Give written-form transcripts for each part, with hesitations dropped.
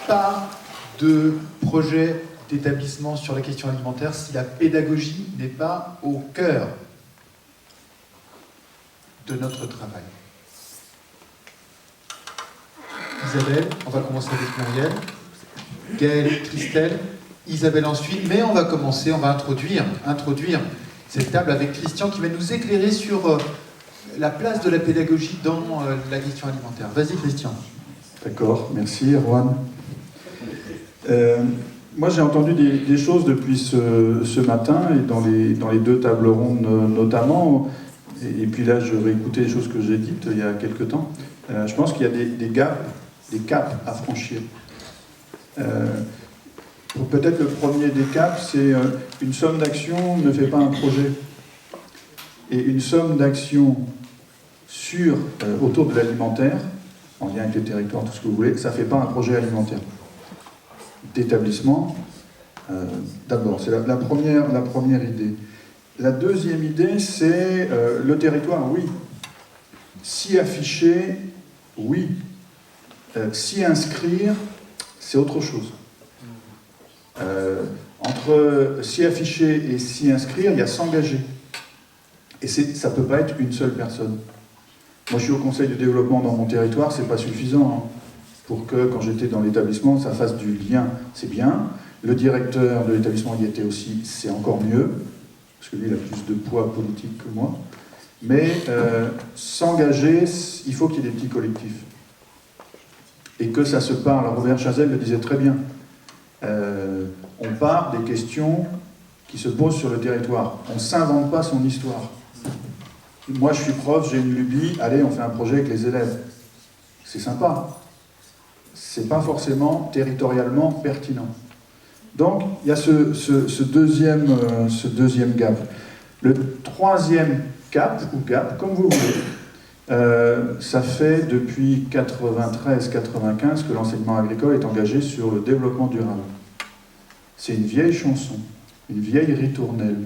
pas de projet d'établissement sur la question alimentaire si la pédagogie n'est pas au cœur de notre travail. Isabelle, on va commencer avec Muriel, Gaëlle, Christelle, Isabelle ensuite, mais on va commencer, on va introduire cette table avec Christian qui va nous éclairer sur la place de la pédagogie dans la question alimentaire. Vas-y Christian. D'accord, merci Erwan. Moi j'ai entendu des choses depuis ce matin et dans les deux tables rondes notamment, et puis là je vais écouter les choses que j'ai dites il y a quelques temps. Je pense qu'il y a des caps à franchir. Peut-être le premier des caps, c'est une somme d'actions ne fait pas un projet. Et une somme d'actions autour de l'alimentaire, en lien avec les territoires, tout ce que vous voulez, ça ne fait pas un projet alimentaire. D'établissement, d'abord, c'est la première idée. La deuxième idée, c'est le territoire, oui. S'y afficher, oui. S'y inscrire, c'est autre chose. Entre s'y afficher et s'y inscrire, il y a s'engager. Et ça ne peut pas être une seule personne. Moi, je suis au conseil de développement dans mon territoire, c'est pas suffisant pour que, quand j'étais dans l'établissement, ça fasse du lien. C'est bien. Le directeur de l'établissement y était aussi, c'est encore mieux, parce que lui, il a plus de poids politique que moi. Mais s'engager, il faut qu'il y ait des petits collectifs. Et que ça se parle. Robert Chazelle le disait très bien. On part des questions qui se posent sur le territoire. On ne s'invente pas son histoire. Moi, je suis prof, j'ai une lubie, allez, on fait un projet avec les élèves. C'est sympa. C'est pas forcément territorialement pertinent. Donc, il y a ce deuxième gap. Le troisième cap, ou gap, comme vous voulez, ça fait depuis 93-95 que l'enseignement agricole est engagé sur le développement durable. C'est une vieille chanson, une vieille ritournelle.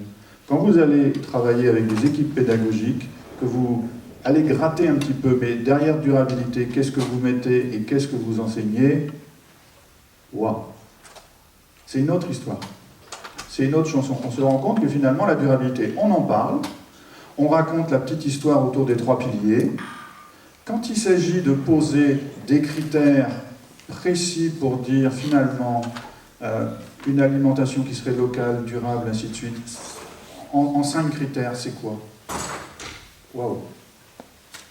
Quand vous allez travailler avec des équipes pédagogiques, que vous allez gratter un petit peu, mais derrière durabilité, qu'est-ce que vous mettez et qu'est-ce que vous enseignez? Waouh! C'est une autre histoire. C'est une autre chanson. On se rend compte que finalement, la durabilité, on en parle, on raconte la petite histoire autour des 3 piliers. Quand il s'agit de poser des critères précis pour dire finalement une alimentation qui serait locale, durable, ainsi de suite, en 5 critères, c'est quoi? Waouh!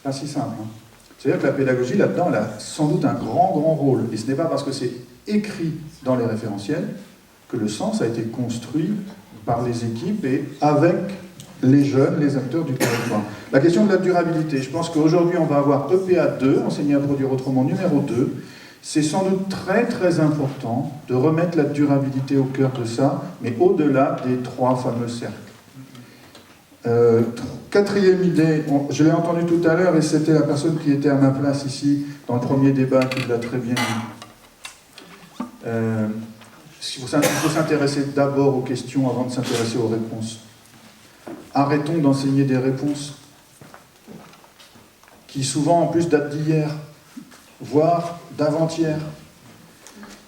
Pas si simple. Hein. C'est-à-dire que la pédagogie, là-dedans, elle a sans doute un grand rôle. Et ce n'est pas parce que c'est écrit dans les référentiels que le sens a été construit par les équipes et avec les jeunes, les acteurs du territoire. La question de la durabilité, je pense qu'aujourd'hui, on va avoir EPA 2, enseigner à produire autrement, numéro 2. C'est sans doute très très important de remettre la durabilité au cœur de ça, mais au-delà des 3 fameux cercles. Quatrième idée, je l'ai entendu tout à l'heure et c'était la personne qui était à ma place ici dans le premier débat qui l'a très bien dit. Il faut s'intéresser d'abord aux questions avant de s'intéresser aux réponses. Arrêtons d'enseigner des réponses qui souvent en plus datent d'hier, voire d'avant-hier.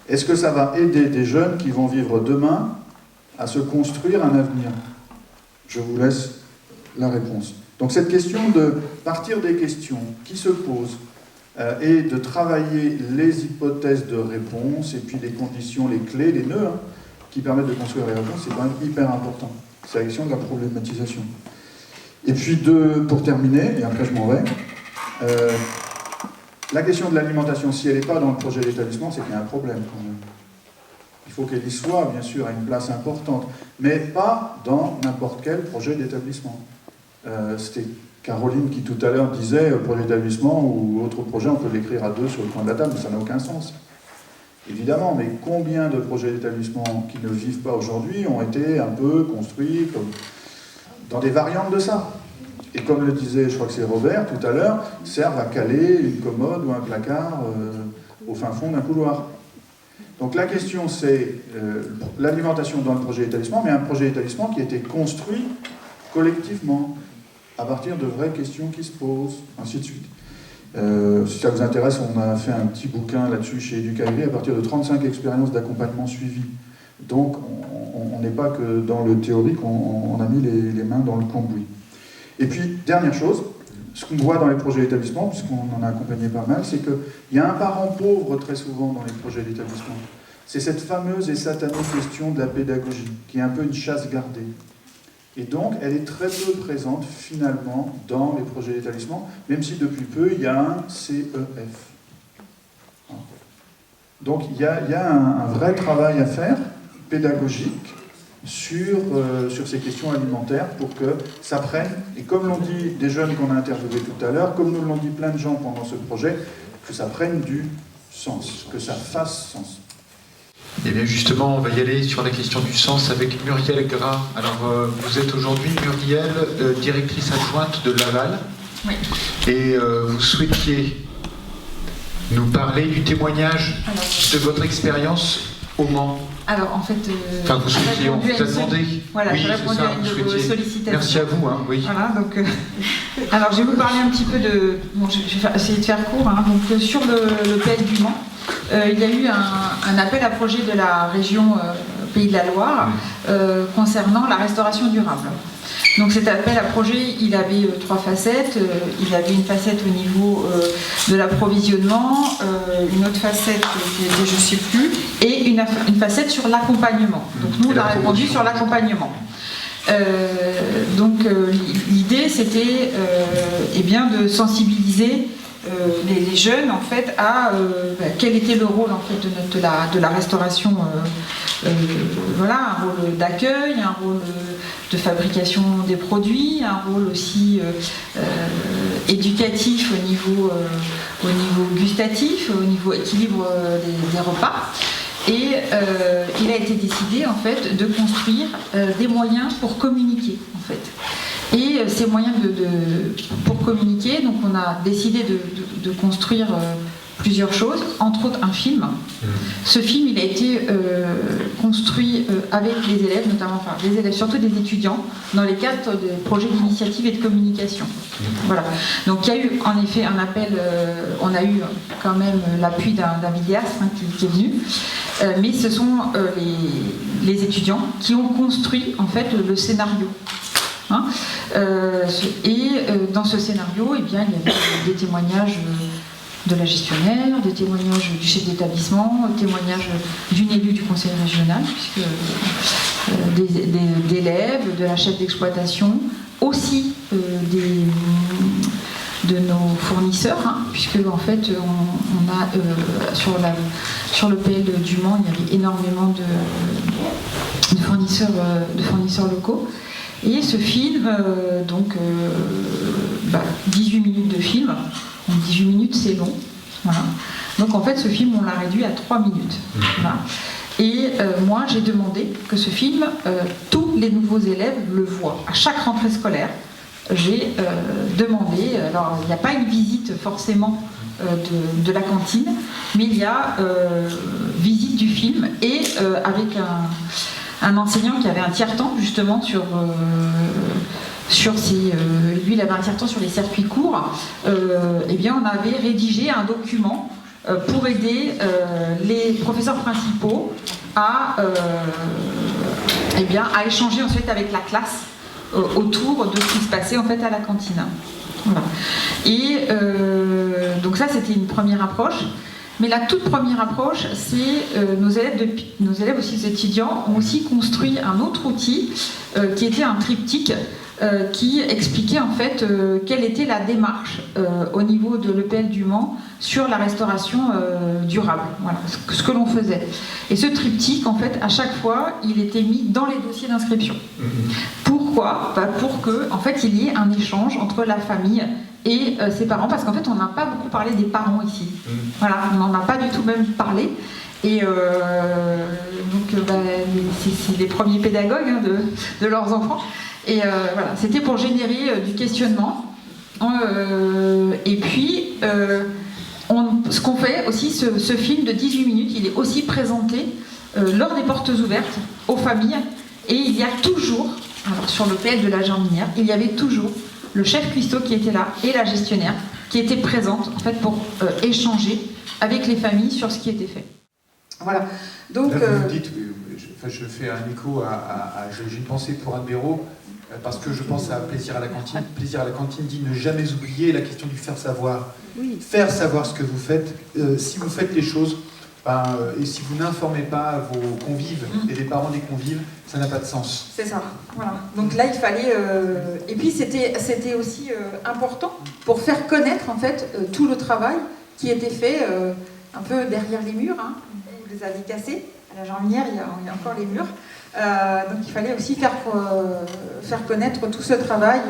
Est-ce que ça va aider des jeunes qui vont vivre demain à se construire un avenir? Je vous laisse la réponse. Donc cette question de partir des questions qui se posent et de travailler les hypothèses de réponse et puis les conditions, les clés, les nœuds qui permettent de construire les réponses, c'est quand même hyper important. C'est la question de la problématisation. Et puis pour terminer, et après je m'en vais, la question de l'alimentation, si elle n'est pas dans le projet d'établissement, c'est qu'il y a un problème quand même. Il faut qu'elle y soit, bien sûr, à une place importante, mais pas dans n'importe quel projet d'établissement. C'était Caroline qui tout à l'heure disait projet d'établissement ou autre projet, on peut l'écrire à 2 sur le coin de la table, mais ça n'a aucun sens. Évidemment, mais combien de projets d'établissement qui ne vivent pas aujourd'hui ont été un peu construits comme dans des variantes de ça? Et comme le disait, je crois que c'est Robert tout à l'heure, servent à caler une commode ou un placard au fin fond d'un couloir. Donc la question c'est l'alimentation dans le projet d'établissement, mais un projet d'établissement qui a été construit collectivement, à partir de vraies questions qui se posent, ainsi de suite. Si ça vous intéresse, on a fait un petit bouquin là-dessus chez Educagri à partir de 35 expériences d'accompagnement suivi. Donc on n'est pas que dans le théorique, on a mis les mains dans le cambouis. Et puis, dernière chose, ce qu'on voit dans les projets d'établissement, puisqu'on en a accompagné pas mal, c'est qu'il y a un parent pauvre très souvent dans les projets d'établissement. C'est cette fameuse et satanée question de la pédagogie, qui est un peu une chasse gardée. Et donc, elle est très peu présente, finalement, dans les projets d'établissement, même si depuis peu, il y a un CEF. Donc, il y a un vrai travail à faire, pédagogique, sur ces questions alimentaires, pour que ça prenne, et comme l'ont dit des jeunes qu'on a interviewés tout à l'heure, comme nous l'ont dit plein de gens pendant ce projet, que ça prenne du sens, que ça fasse sens. Et bien justement, on va y aller sur la question du sens avec Muriel Gras. Alors, vous êtes aujourd'hui, Muriel, directrice adjointe de Laval. Oui. Et vous souhaitiez nous parler du témoignage de votre expérience au Mans. Alors, en fait, enfin, vous souhaitiez, on vous a demandé. Voilà, oui, j'ai répondu à une de vos sollicitations. Merci à vous. Oui. Voilà, donc, alors, je vais vous parler un petit peu de... Bon, je vais essayer de faire court. Hein. Donc, sur le PL du Mans, il y a eu un appel à projet de la région Pays de la Loire concernant la restauration durable. Donc cet appel à projet, il avait trois facettes. Il avait une facette au niveau de l'approvisionnement, une autre facette qui était je ne sais plus, et une facette sur l'accompagnement. Donc nous, on a répondu sur l'accompagnement. Donc l'idée, c'était eh bien, de sensibiliser les jeunes en fait à quel était le rôle en fait de la restauration, voilà, un rôle d'accueil, un rôle de fabrication des produits, un rôle aussi éducatif au niveau gustatif, au niveau équilibre des repas. Et il a été décidé en fait de construire des moyens pour communiquer en fait. Et ces moyens pour communiquer, donc on a décidé de construire plusieurs choses, entre autres un film. Ce film, il a été construit avec les élèves, notamment, enfin des élèves, surtout des étudiants, dans les cadres des projets d'initiative et de communication. Voilà. Donc il y a eu en effet un appel, on a eu quand même l'appui d'un vidéaste qui est venu, mais ce sont les étudiants qui ont construit en fait le scénario. Hein, dans ce scénario, eh bien, il y avait des témoignages de la gestionnaire, des témoignages du chef d'établissement, des témoignages d'une élue du conseil régional, puisque d'élèves, de la chef d'exploitation, aussi de nos fournisseurs, hein, puisque en fait on a sur le PL du Mans, il y avait énormément de fournisseurs locaux. Et ce film, 18 minutes de film, donc 18 minutes c'est long, voilà. Donc en fait ce film on l'a réduit à 3 minutes. Voilà. Et moi j'ai demandé que ce film, tous les nouveaux élèves le voient. À chaque rentrée scolaire, j'ai demandé, alors il n'y a pas une visite forcément de la cantine, mais il y a visite du film et avec un enseignant qui avait un tiers-temps justement sur lui il avait un tiers-temps sur les circuits courts, eh bien on avait rédigé un document pour aider les professeurs principaux à échanger ensuite avec la classe autour de ce qui se passait en fait à la cantine. Voilà. Et donc ça c'était une première approche. Mais la toute première approche, c'est nos élèves aussi, les étudiants, ont aussi construit un autre outil qui était un triptyque qui expliquait en fait quelle était la démarche au niveau de l'EPL du Mans sur la restauration durable, voilà, ce que l'on faisait. Et ce triptyque, en fait, à chaque fois, il était mis dans les dossiers d'inscription. Pourquoi ? Pour que, en fait, il y ait un échange entre la famille et ses parents, parce qu'en fait, on n'a pas beaucoup parlé des parents ici. Voilà, on n'en a pas du tout même parlé. Et c'est les premiers pédagogues hein, de leurs enfants. Et voilà, c'était pour générer du questionnement. Et puis, ce qu'on fait aussi, ce film de 18 minutes, il est aussi présenté lors des portes ouvertes aux familles. Et il y a toujours, alors sur le PL de la Jardinière, il y avait toujours le chef cuistot qui était là et la gestionnaire qui étaient présentes en fait pour échanger avec les familles sur ce qui était fait. Voilà. Donc, là, vous me dites, je fais un écho j'ai une pensée pour Anne Béraud, parce que je pense à Plaisir à la cantine. Plaisir à la cantine dit ne jamais oublier la question du faire savoir. Oui. Faire savoir ce que vous faites. Si vous faites les choses, et si vous n'informez pas vos convives et les parents des convives, ça n'a pas de sens. C'est ça. Voilà. Donc là, il fallait... Et puis, c'était aussi important pour faire connaître, en fait, tout le travail qui était fait un peu derrière les murs. Hein. Vous les avez cassés. À la Jarminière, il y a encore les murs. Donc il fallait aussi faire connaître tout ce travail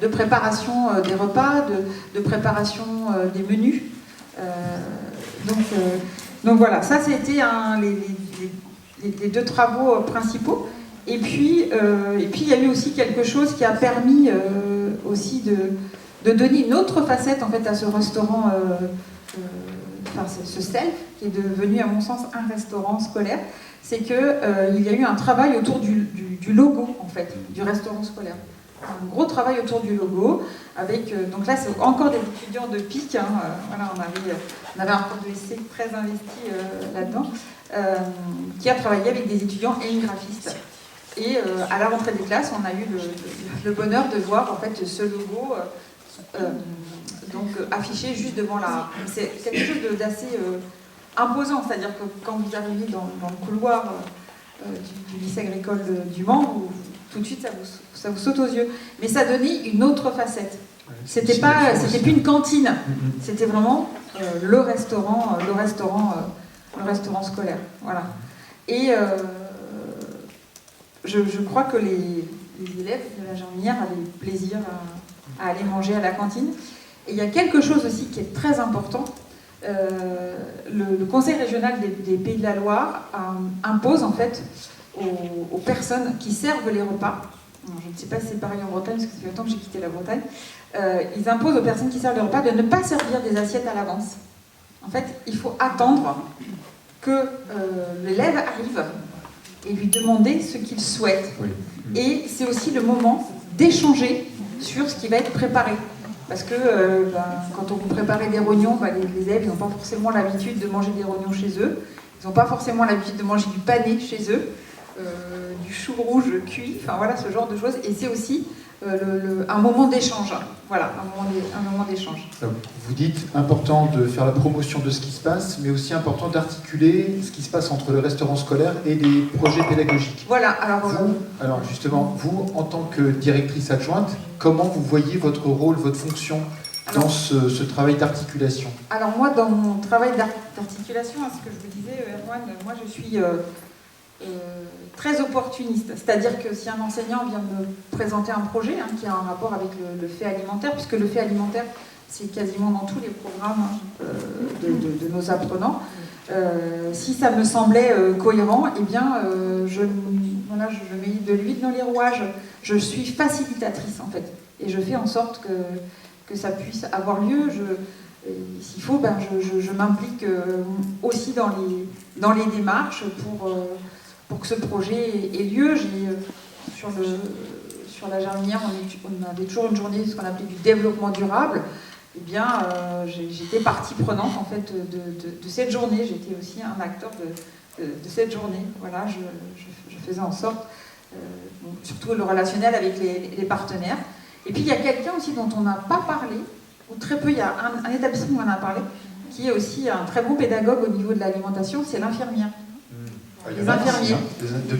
de préparation des repas, de préparation des menus. Donc voilà, ça c'était les deux travaux principaux. Et puis il y a eu aussi quelque chose qui a permis aussi de donner une autre facette en fait à ce restaurant, ce self, qui est devenu à mon sens un restaurant scolaire. C'est qu'il y a eu un travail autour du logo, en fait, du restaurant scolaire. Un gros travail autour du logo, avec... donc là, c'est encore des étudiants de PIC. Hein, voilà, on avait un prof de lycée très investi là-dedans, qui a travaillé avec des étudiants et une graphiste. Et à la rentrée des classes, on a eu le bonheur de voir, en fait, ce logo affiché juste devant la... C'est quelque chose d'assez... imposant, c'est-à-dire que quand vous arrivez dans le couloir du lycée agricole du Mans, tout de suite ça vous saute aux yeux. Mais ça donnait une autre facette. C'était plus une cantine, c'était vraiment le restaurant scolaire. Voilà. Et je crois que les élèves de la Jarminière avaient plaisir à aller manger à la cantine. Et il y a quelque chose aussi qui est très important. Le Conseil régional des Pays de la Loire impose en fait aux personnes qui servent les repas, je ne sais pas si c'est pareil en Bretagne parce que ça fait longtemps que j'ai quitté la Bretagne, ils imposent aux personnes qui servent les repas de ne pas servir des assiettes à l'avance. En fait, il faut attendre que l'élève arrive et lui demander ce qu'il souhaite. Oui. Et c'est aussi le moment d'échanger sur ce qui va être préparé. Parce que quand on vous prépare des rognons, les élèves n'ont pas forcément l'habitude de manger des rognons chez eux. Ils n'ont pas forcément l'habitude de manger du pané chez eux, du chou rouge cuit, enfin voilà, ce genre de choses. Et c'est aussi un moment d'échange. Voilà, un moment d'échange. Vous dites important de faire la promotion de ce qui se passe, mais aussi important d'articuler ce qui se passe entre le restaurant scolaire et les projets pédagogiques. Voilà, alors justement, vous, en tant que directrice adjointe, comment vous voyez votre rôle, votre fonction dans ce travail d'articulation? Alors moi, dans mon travail d'articulation, ce que je vous disais, Erwan, moi je suis très opportuniste. C'est-à-dire que si un enseignant vient me présenter un projet qui a un rapport avec le fait alimentaire, puisque le fait alimentaire, c'est quasiment dans tous les programmes de nos apprenants, si ça me semblait cohérent, eh bien, je mets de l'huile dans les rouages. Je suis facilitatrice, en fait. Et je fais en sorte que ça puisse avoir lieu. S'il faut, je m'implique aussi dans les démarches pour que ce projet ait lieu. Sur la Jarminière, on avait toujours une journée, ce qu'on appelait du développement durable. Eh bien, j'étais partie prenante en fait de cette journée. J'étais aussi un acteur de cette journée. Voilà, je faisais en sorte, surtout le relationnel avec les partenaires. Et puis il y a quelqu'un aussi dont on n'a pas parlé, ou très peu. Il y a un établissement où on en a parlé, qui est aussi un très bon pédagogue au niveau de l'alimentation, c'est l'infirmière. Les infirmiers.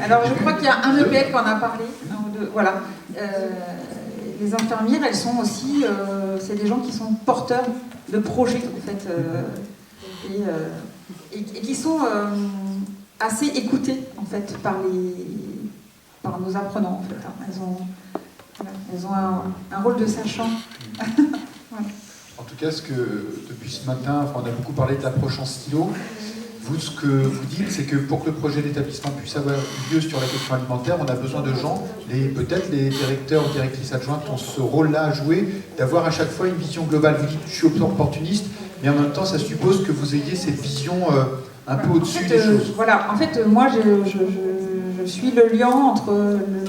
Alors je crois qu'il y a un EPL qui en a parlé. Voilà. Les infirmières, elles sont aussi, c'est des gens qui sont porteurs de projets en fait, et qui sont assez écoutés en fait par nos apprenants en fait. Elles ont un rôle de sachant. Voilà. En tout cas, depuis ce matin, on a beaucoup parlé de l'approche en stylo. Vous, ce que vous dites, c'est que pour que le projet d'établissement puisse avoir lieu sur la question alimentaire, on a besoin de gens, peut-être les directeurs ou directrices adjointes ont ce rôle-là à jouer, d'avoir à chaque fois une vision globale. Vous dites, je suis opportuniste, mais en même temps, ça suppose que vous ayez cette vision un peu au-dessus des choses. Voilà, en fait, moi, je suis le lien entre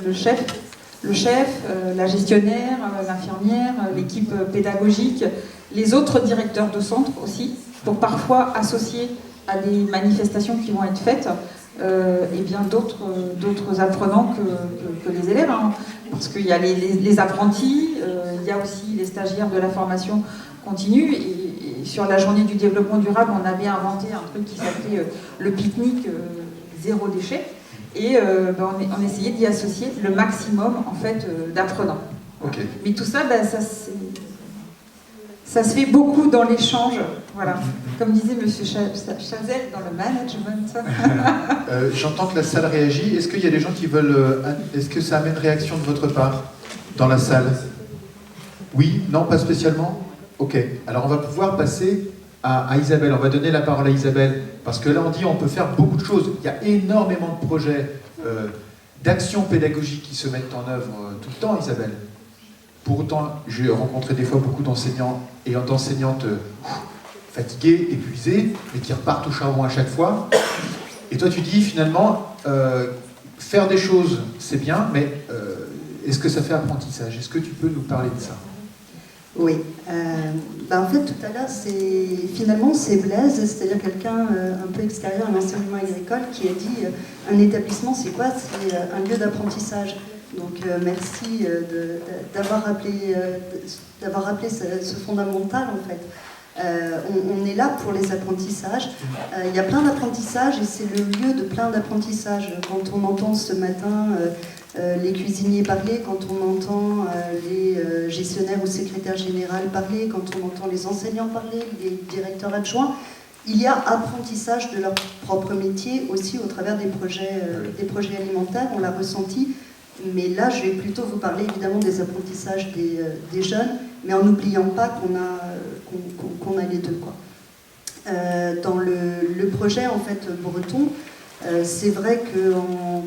le chef le chef, la gestionnaire, l'infirmière, l'équipe pédagogique, les autres directeurs de centre aussi, pour parfois associer à des manifestations qui vont être faites et bien d'autres apprenants que les élèves, hein. Parce qu'il y a les apprentis, il y a aussi les stagiaires de la formation continue, et sur la journée du développement durable, on avait inventé un truc qui s'appelait le pique-nique zéro déchet, et on essayait d'y associer le maximum en fait d'apprenants. Ok. Mais tout ça, ça se fait beaucoup dans l'échange, voilà. Comme disait M. Chazelle dans le management. J'entends que la salle réagit. Est-ce qu'il y a des gens qui veulent... Est-ce que ça amène réaction de votre part dans la salle? Oui? Non? Pas spécialement? Ok. Alors on va pouvoir passer à Isabelle. On va donner la parole à Isabelle. Parce que là on dit on peut faire beaucoup de choses. Il y a énormément de projets d'actions pédagogiques qui se mettent en œuvre tout le temps, Isabelle. Pour autant, j'ai rencontré des fois beaucoup d'enseignants et d'enseignantes fatigués, épuisés, mais qui repartent au charbon à chaque fois. Et toi, tu dis finalement, faire des choses, c'est bien, mais est-ce que ça fait apprentissage? Est-ce que tu peux nous parler de ça? Oui. En fait, tout à l'heure, finalement, c'est Blaise, c'est-à-dire quelqu'un un peu extérieur à l'enseignement agricole, qui a dit un établissement, c'est quoi? C'est un lieu d'apprentissage. Donc merci d'avoir rappelé ce fondamental, en fait. On est là pour les apprentissages. Il y a plein d'apprentissages et c'est le lieu de plein d'apprentissages. Quand on entend ce matin les cuisiniers parler, quand on entend les gestionnaires ou secrétaires généraux parler, quand on entend les enseignants parler, les directeurs adjoints, il y a apprentissage de leur propre métier aussi au travers des projets alimentaires, on l'a ressenti. Mais là, je vais plutôt vous parler évidemment des apprentissages des jeunes, mais en n'oubliant pas qu'on a les deux, quoi. Dans le projet en fait breton, c'est vrai qu'en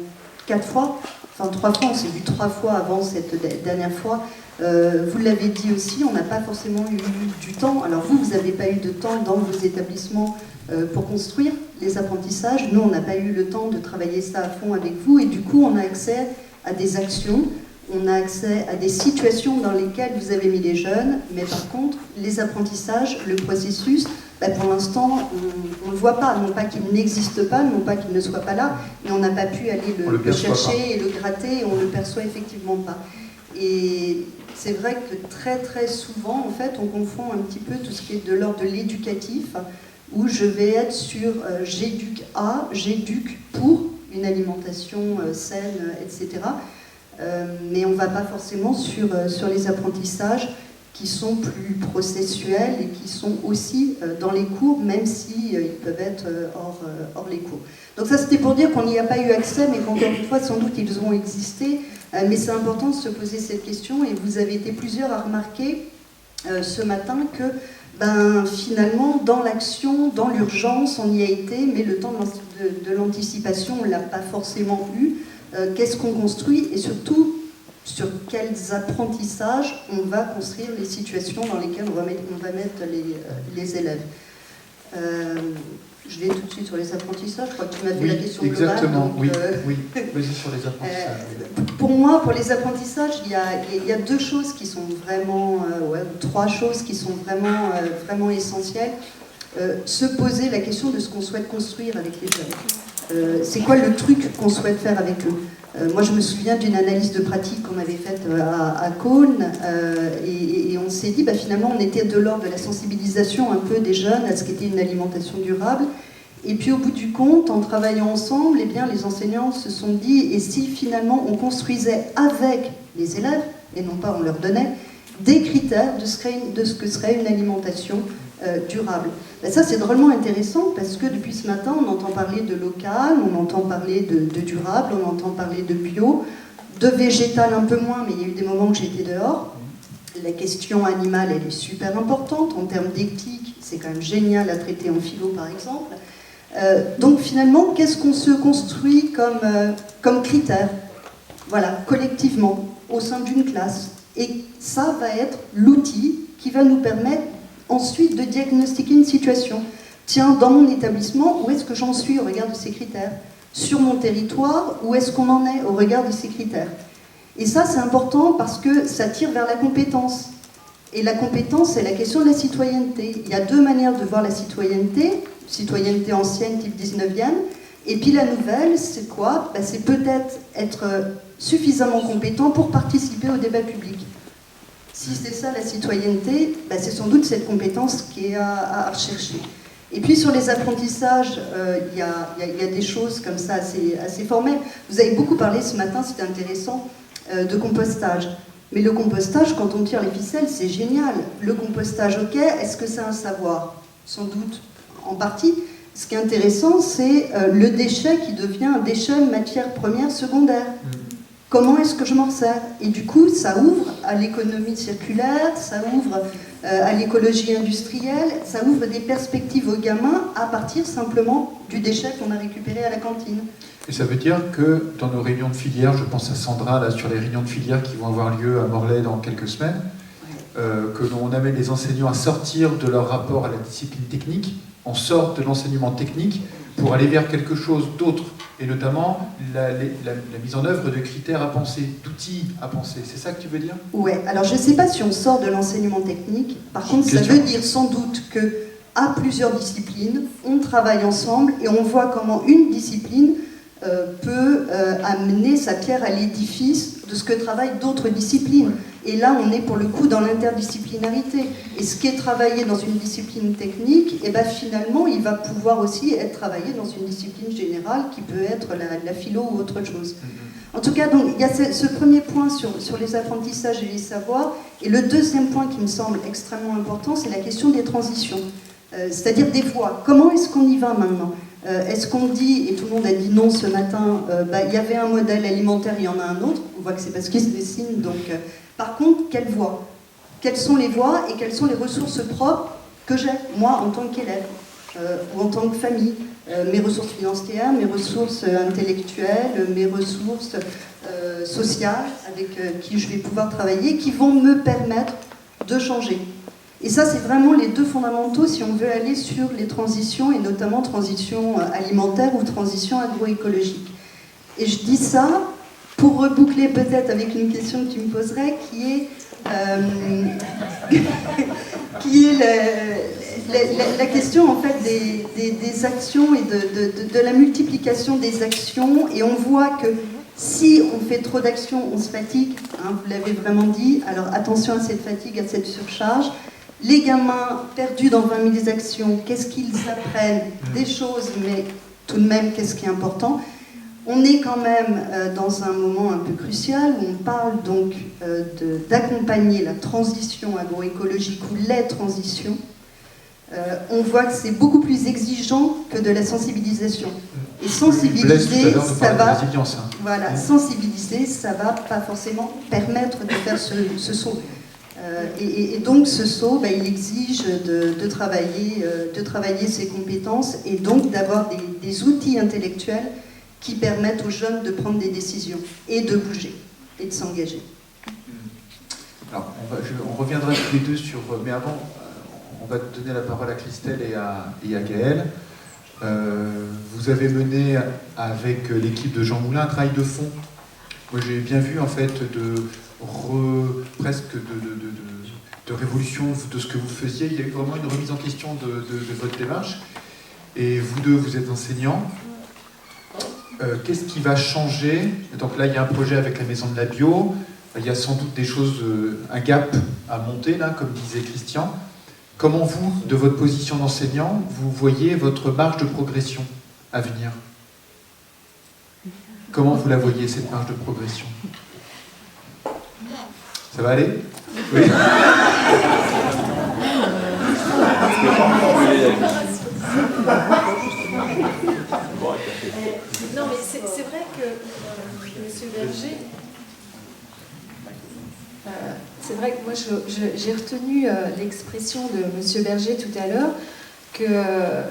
3 fois, on s'est vu 3 fois avant cette dernière fois. Vous l'avez dit aussi, on n'a pas forcément eu du temps. Alors vous n'avez pas eu de temps dans vos établissements pour construire les apprentissages. Nous, on n'a pas eu le temps de travailler ça à fond avec vous, et du coup, on a accès à des actions, on a accès à des situations dans lesquelles vous avez mis les jeunes, mais par contre, les apprentissages, le processus, pour l'instant, on ne le voit pas, non pas qu'il n'existe pas, non pas qu'il ne soit pas là, mais on n'a pas pu aller le chercher et le gratter, et on ne le perçoit effectivement pas. Et c'est vrai que très très souvent, en fait, on confond un petit peu tout ce qui est de l'ordre de l'éducatif, où je vais être sur j'éduque à, j'éduque pour une alimentation saine, etc. Mais on ne va pas forcément sur les apprentissages qui sont plus processuels et qui sont aussi dans les cours, même si ils peuvent être hors les cours. Donc ça, c'était pour dire qu'on n'y a pas eu accès, mais qu'encore une fois, sans doute, ils ont existé. Mais c'est important de se poser cette question, et vous avez été plusieurs à remarquer ce matin que finalement, dans l'action, dans l'urgence, on y a été, mais le temps de l'anticipation, on ne l'a pas forcément eu. Qu'est-ce qu'on construit, et surtout, sur quels apprentissages on va construire les situations dans lesquelles on va mettre les élèves. Je vais tout de suite sur les apprentissages. Je crois que tu m'as fait la question globale. Exactement, donc, oui. Vas-y sur les apprentissages. Pour moi, pour les apprentissages, il y a 2 choses qui sont vraiment, 3 choses qui sont vraiment essentielles. Se poser la question de ce qu'on souhaite construire avec les jeunes. C'est quoi le truc qu'on souhaite faire avec eux? Moi, je me souviens d'une analyse de pratique qu'on avait faite à Cône, et on s'est dit, finalement, on était de l'ordre de la sensibilisation un peu des jeunes à ce qu'était une alimentation durable. Et puis, au bout du compte, en travaillant ensemble, les enseignants se sont dit, et si finalement on construisait avec les élèves, et non pas on leur donnait, des critères de ce que serait une alimentation durable. Ça, c'est drôlement intéressant, parce que depuis ce matin, on entend parler de local, on entend parler de durable, on entend parler de bio, de végétal un peu moins, mais il y a eu des moments où j'étais dehors. La question animale, elle est super importante. En termes d'éthique, c'est quand même génial à traiter en philo, par exemple. Donc finalement, qu'est-ce qu'on se construit comme critère, voilà, collectivement, au sein d'une classe? Et ça va être l'outil qui va nous permettre ensuite de diagnostiquer une situation. Tiens, dans mon établissement, où est-ce que j'en suis au regard de ces critères? Sur mon territoire, où est-ce qu'on en est au regard de ces critères? Et ça, c'est important parce que ça tire vers la compétence. Et la compétence, c'est la question de la citoyenneté. Il y a deux manières de voir la citoyenneté ancienne, type 19e, et puis la nouvelle, c'est quoi? C'est peut-être être suffisamment compétent pour participer au débat public. Si c'est ça la citoyenneté, c'est sans doute cette compétence qui est à rechercher. Et puis sur les apprentissages, il y a des choses comme ça assez formelles. Vous avez beaucoup parlé ce matin, c'était intéressant, de compostage. Mais le compostage, quand on tire les ficelles, c'est génial. Le compostage, ok, est-ce que c'est un savoir? Sans doute, en partie. Ce qui est intéressant, c'est le déchet qui devient un déchet matière première secondaire. Comment est-ce que je m'en sers? Et du coup, ça ouvre à l'économie circulaire, ça ouvre à l'écologie industrielle, ça ouvre des perspectives aux gamins à partir simplement du déchet qu'on a récupéré à la cantine. Et ça veut dire que dans nos réunions de filière, je pense à Sandra, là, sur les réunions de filière qui vont avoir lieu à Morlaix dans quelques semaines, que l'on amène les enseignants à sortir de leur rapport à la discipline technique, on sort de l'enseignement technique pour aller vers quelque chose d'autre, et notamment la mise en œuvre de critères à penser, d'outils à penser. C'est ça que tu veux dire? Ouais, alors je ne sais pas si on sort de l'enseignement technique, par contre ça veut dire sans doute qu'à plusieurs disciplines, on travaille ensemble et on voit comment une discipline peut amener sa pierre à l'édifice de ce que travaillent d'autres disciplines. Et là, on est pour le coup dans l'interdisciplinarité. Et ce qui est travaillé dans une discipline technique, finalement, il va pouvoir aussi être travaillé dans une discipline générale qui peut être la philo ou autre chose. En tout cas, donc, il y a ce premier point sur les apprentissages et les savoirs. Et le deuxième point qui me semble extrêmement important, c'est la question des transitions. C'est-à-dire des voies. Comment est-ce qu'on y va maintenant ? Est-ce qu'on dit, et tout le monde a dit non ce matin, il y avait un modèle alimentaire, il y en a un autre, on voit que c'est parce qu'il se dessine, donc par contre, quelles voies? Quelles sont les voies et quelles sont les ressources propres que j'ai, moi, en tant qu'élève, ou en tant que famille? Mes ressources financières, mes ressources intellectuelles, mes ressources sociales, avec qui je vais pouvoir travailler, qui vont me permettre de changer. Et ça, c'est vraiment les deux fondamentaux si on veut aller sur les transitions, et notamment transition alimentaire ou transition agroécologique. Et je dis ça pour reboucler peut-être avec une question que tu me poserais, qui est la question en fait des actions et de la multiplication des actions. Et on voit que si on fait trop d'actions, on se fatigue, hein, vous l'avez vraiment dit, alors attention à cette fatigue, à cette surcharge. Les gamins perdus dans 20 000 actions, qu'est-ce qu'ils apprennent? Des choses, mais tout de même, qu'est-ce qui est important? On est quand même dans un moment un peu crucial où on parle donc d'accompagner la transition agroécologique ou les transitions. On voit que c'est beaucoup plus exigeant que de la sensibilisation. Et sensibiliser, ça va, voilà, sensibiliser, ça va pas forcément permettre de faire ce saut. Et donc ce saut, il exige de travailler ses compétences et donc d'avoir des outils intellectuels qui permettent aux jeunes de prendre des décisions et de bouger et de s'engager. Alors, on reviendra tous les deux sur... Mais avant, on va donner la parole à Christelle et à Gaëlle. Vous avez mené avec l'équipe de Jean Moulin un travail de fond. Moi, j'ai bien vu en fait presque de révolution de ce que vous faisiez. Il y a eu vraiment une remise en question de votre démarche. Et vous deux, vous êtes enseignants. Qu'est-ce qui va changer? Donc là, il y a un projet avec la Maison de la Bio. Il y a sans doute des choses, un gap à monter, là, comme disait Christian. Comment vous, de votre position d'enseignant, vous voyez votre marge de progression à venir? Comment vous la voyez, cette marge de progression? Ça va aller? Oui. Non, mais c'est vrai que Monsieur Berger, c'est vrai que moi j'ai retenu l'expression de Monsieur Berger tout à l'heure, que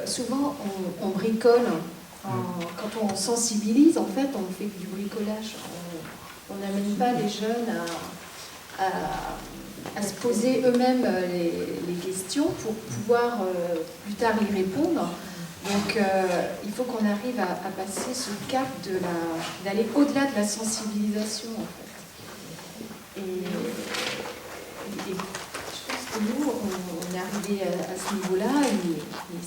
souvent on bricole, quand on sensibilise, en fait, on fait du bricolage. On n'amène pas les jeunes à se poser eux-mêmes les questions pour pouvoir plus tard y répondre. Donc il faut qu'on arrive à passer ce cap d'aller au-delà de la sensibilisation, en fait. aller à ce niveau-là, mais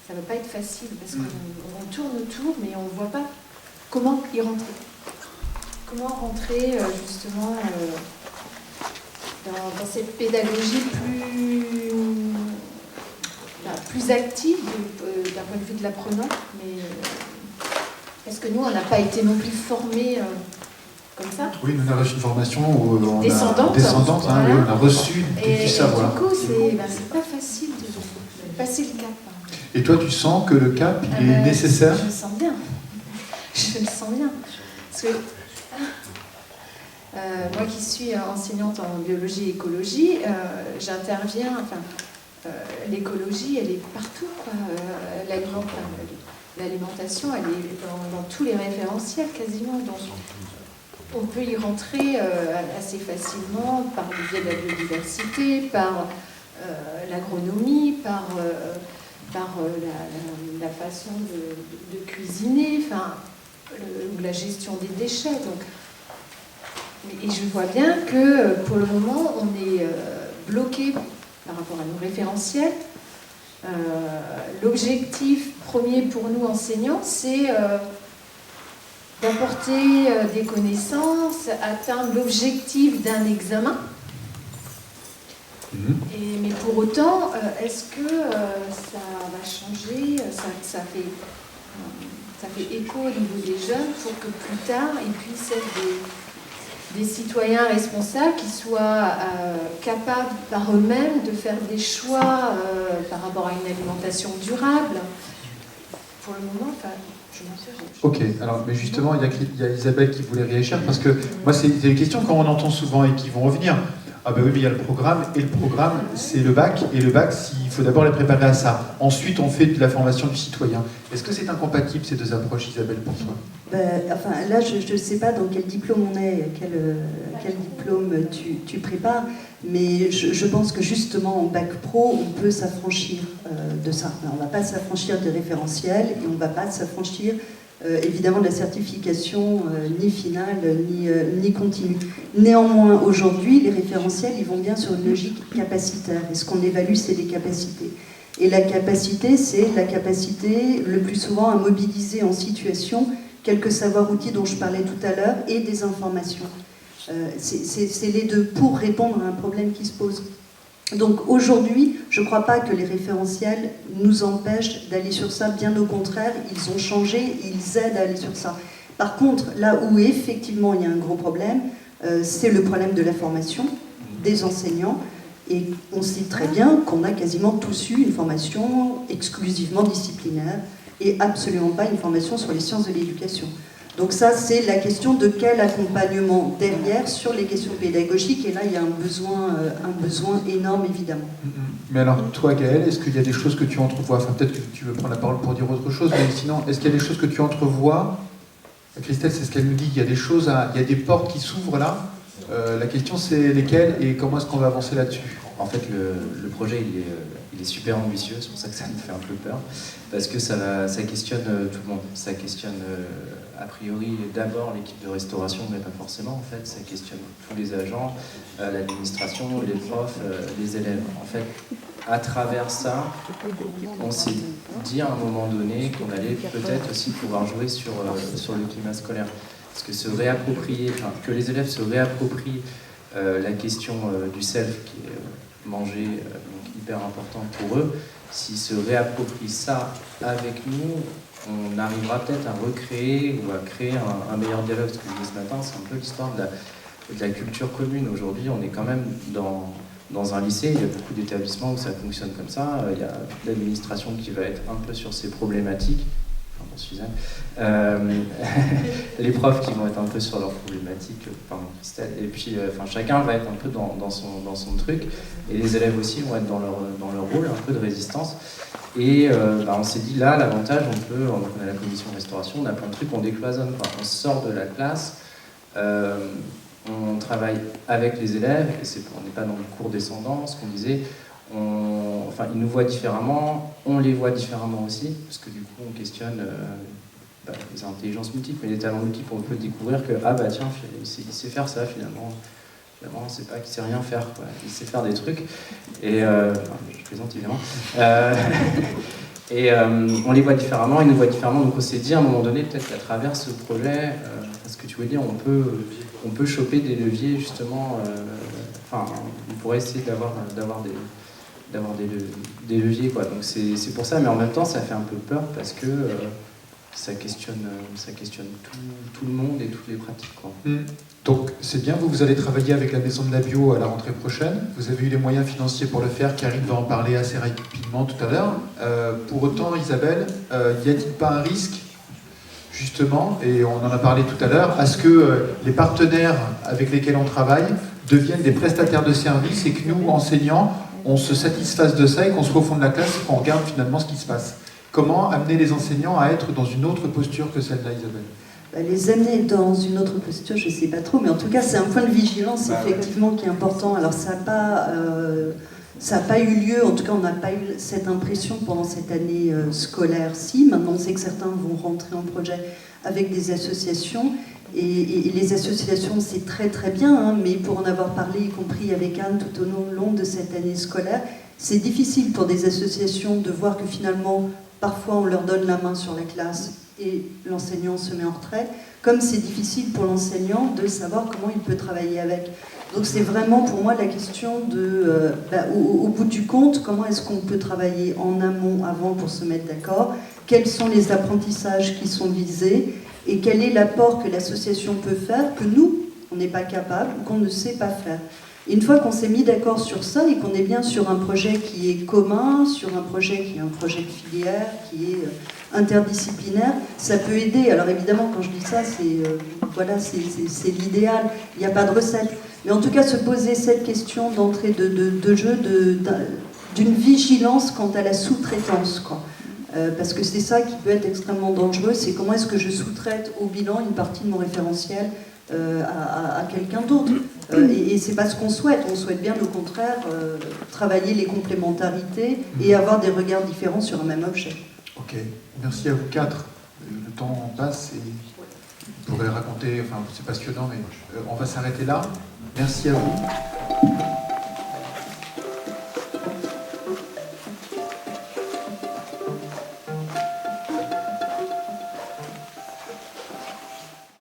ça ne va pas être facile parce qu'on tourne autour, mais on ne voit pas comment y rentrer. Comment rentrer justement dans cette pédagogie plus active d'un point de vue de l'apprenant, mais est-ce que nous, on n'a pas été non plus formés comme ça? Oui, nous on a reçu une formation où descendante, voilà. Oui, on a reçu du savoir. Et du coup, c'est pas facile de passer le cap. Et toi, tu sens que le cap il est nécessaire? Je le sens bien. Je le sens bien. Parce que moi qui suis enseignante en biologie et écologie, j'interviens, l'écologie, elle est partout, quoi. L'alimentation, elle est dans tous les référentiels quasiment. Donc, on peut y rentrer assez facilement par le biais de la biodiversité, par l'agronomie, par la façon de cuisiner, ou la gestion des déchets. Donc, et je vois bien que pour le moment, on est bloqué par rapport à nos référentiels. L'objectif premier pour nous enseignants, c'est d'apporter des connaissances, atteindre l'objectif d'un examen. Mais pour autant, est-ce que ça va changer, ça fait écho au niveau des jeunes pour que plus tard, ils puissent être des citoyens responsables qui soient capables par eux-mêmes de faire des choix par rapport à une alimentation durable. Pour le moment, je m'en suis. Ok, alors, mais justement, il y a Isabelle qui voulait réagir, parce que moi, c'est des questions qu'on entend souvent et qui vont revenir. Ah ben oui, mais il y a le programme, et le programme, c'est le bac, et le bac, il faut d'abord les préparer à ça. Ensuite, on fait de la formation du citoyen. Est-ce que c'est incompatible, ces deux approches, Isabelle, pour toi? Là, je ne sais pas dans quel diplôme on est, quel diplôme tu prépares, mais je pense que justement, en bac pro, on peut s'affranchir de ça. Alors, on ne va pas s'affranchir des référentiels, et on ne va pas s'affranchir évidemment de la certification ni finale ni continue. Néanmoins, aujourd'hui, les référentiels, ils vont bien sur une logique capacitaire. Et ce qu'on évalue, c'est les capacités. Et la capacité, c'est la capacité, le plus souvent, à mobiliser en situation quelques savoirs-outils dont je parlais tout à l'heure et des informations. C'est les deux pour répondre à un problème qui se pose. Donc aujourd'hui, je ne crois pas que les référentiels nous empêchent d'aller sur ça, bien au contraire, ils ont changé, ils aident à aller sur ça. Par contre, là où effectivement il y a un gros problème, c'est le problème de la formation des enseignants, et on sait très bien qu'on a quasiment tous eu une formation exclusivement disciplinaire et absolument pas une formation sur les sciences de l'éducation. Donc ça, c'est la question de quel accompagnement derrière sur les questions pédagogiques. Et là, il y a un besoin énorme, évidemment. Mais alors, toi, Gaëlle, est-ce qu'il y a des choses que tu entrevois? Enfin, peut-être que tu veux prendre la parole pour dire autre chose, mais sinon, est-ce qu'il y a des choses que tu entrevois? Christelle, c'est ce qu'elle nous dit. Il y a des choses, il y a des portes qui s'ouvrent là. La question, c'est lesquelles et comment est-ce qu'on va avancer là-dessus? En fait, le projet, il est super ambitieux, c'est pour ça que ça me fait un peu peur, parce que ça questionne tout le monde. Ça questionne a priori d'abord l'équipe de restauration, mais pas forcément en fait. Ça questionne tous les agents, l'administration, les profs, les élèves. En fait, à travers ça, on s'est dit à un moment donné qu'on allait peut-être aussi pouvoir jouer sur le climat scolaire. Parce que que les élèves se réapproprient la question du self qui est manger, donc hyper important pour eux. S'ils se réapproprient ça avec nous, on arrivera peut-être à recréer ou à créer un meilleur dialogue. Ce que je dis ce matin, c'est un peu l'histoire de la culture commune. Aujourd'hui, on est quand même dans un lycée, il y a beaucoup d'établissements où ça fonctionne comme ça. Il y a toute l'administration qui va être un peu sur ces problématiques. Pardon, Suzanne. Les profs qui vont être un peu sur leurs problématiques, pardon Christelle, et puis chacun va être un peu dans son truc, et les élèves aussi vont être dans leur rôle, un peu de résistance. Et on s'est dit là, l'avantage, on a la commission de restauration, on a plein de trucs, on décloisonne, on sort de la classe, on travaille avec les élèves, et on n'est pas dans le cours descendant, ce qu'on disait. Ils nous voient différemment, on les voit différemment aussi, parce que du coup on questionne les intelligences multiples, mais les talents multiples, on peut découvrir que tiens, il sait faire ça finalement. finalement, c'est pas qu'il sait rien faire, quoi. Il sait faire des trucs. Et je plaisante évidemment. On les voit différemment, ils nous voient différemment. Donc on s'est dit à un moment donné, peut-être qu'à travers ce projet, ce que tu veux dire, on peut choper des leviers justement. On pourrait essayer d'avoir des leviers, quoi. Donc c'est pour ça, mais en même temps, ça fait un peu peur parce que ça questionne tout le monde et toutes les pratiques, quoi. Donc c'est bien, vous allez travailler avec la Maison de la Bio à la rentrée prochaine. Vous avez eu les moyens financiers pour le faire. Karine va en parler assez rapidement tout à l'heure. Pour autant, Isabelle, y a-t-il pas un risque, justement, et on en a parlé tout à l'heure, à ce que les partenaires avec lesquels on travaille deviennent des prestataires de services et que nous, enseignants, on se satisfasse de ça et qu'on soit au fond de la classe et qu'on regarde finalement ce qui se passe. Comment amener les enseignants à être dans une autre posture que celle-là, Isabelle ? Les amener dans une autre posture, je ne sais pas trop, mais en tout cas, c'est un point de vigilance effectivement qui est important. Alors, ça n'a pas eu lieu, en tout cas, on n'a pas eu cette impression pendant cette année scolaire-ci. Maintenant, on sait que certains vont rentrer en projet avec des associations. Et les associations, c'est très très bien, hein, mais pour en avoir parlé, y compris avec Anne, tout au long de cette année scolaire, c'est difficile pour des associations de voir que finalement, parfois, on leur donne la main sur la classe et l'enseignant se met en retrait, comme c'est difficile pour l'enseignant de savoir comment il peut travailler avec. Donc c'est vraiment pour moi la question de, au bout du compte, comment est-ce qu'on peut travailler en amont, avant, pour se mettre d'accord, quels sont les apprentissages qui sont visés, et quel est l'apport que l'association peut faire, que nous, on n'est pas capable, ou qu'on ne sait pas faire. Et une fois qu'on s'est mis d'accord sur ça, et qu'on est bien sur un projet qui est commun, sur un projet qui est un projet de filière, qui est interdisciplinaire, ça peut aider. Alors évidemment, quand je dis ça, c'est l'idéal, il n'y a pas de recette. Mais en tout cas, se poser cette question d'entrée de jeu, d'une vigilance quant à la sous-traitance, quoi. Parce que c'est ça qui peut être extrêmement dangereux, c'est comment est-ce que je sous-traite au bilan une partie de mon référentiel à quelqu'un d'autre. Et c'est pas ce qu'on souhaite. On souhaite bien, au contraire, travailler les complémentarités et avoir des regards différents sur un même objet. Ok, merci à vous quatre. Le temps passe et vous pourrez raconter, enfin c'est passionnant, mais on va s'arrêter là. Merci à vous.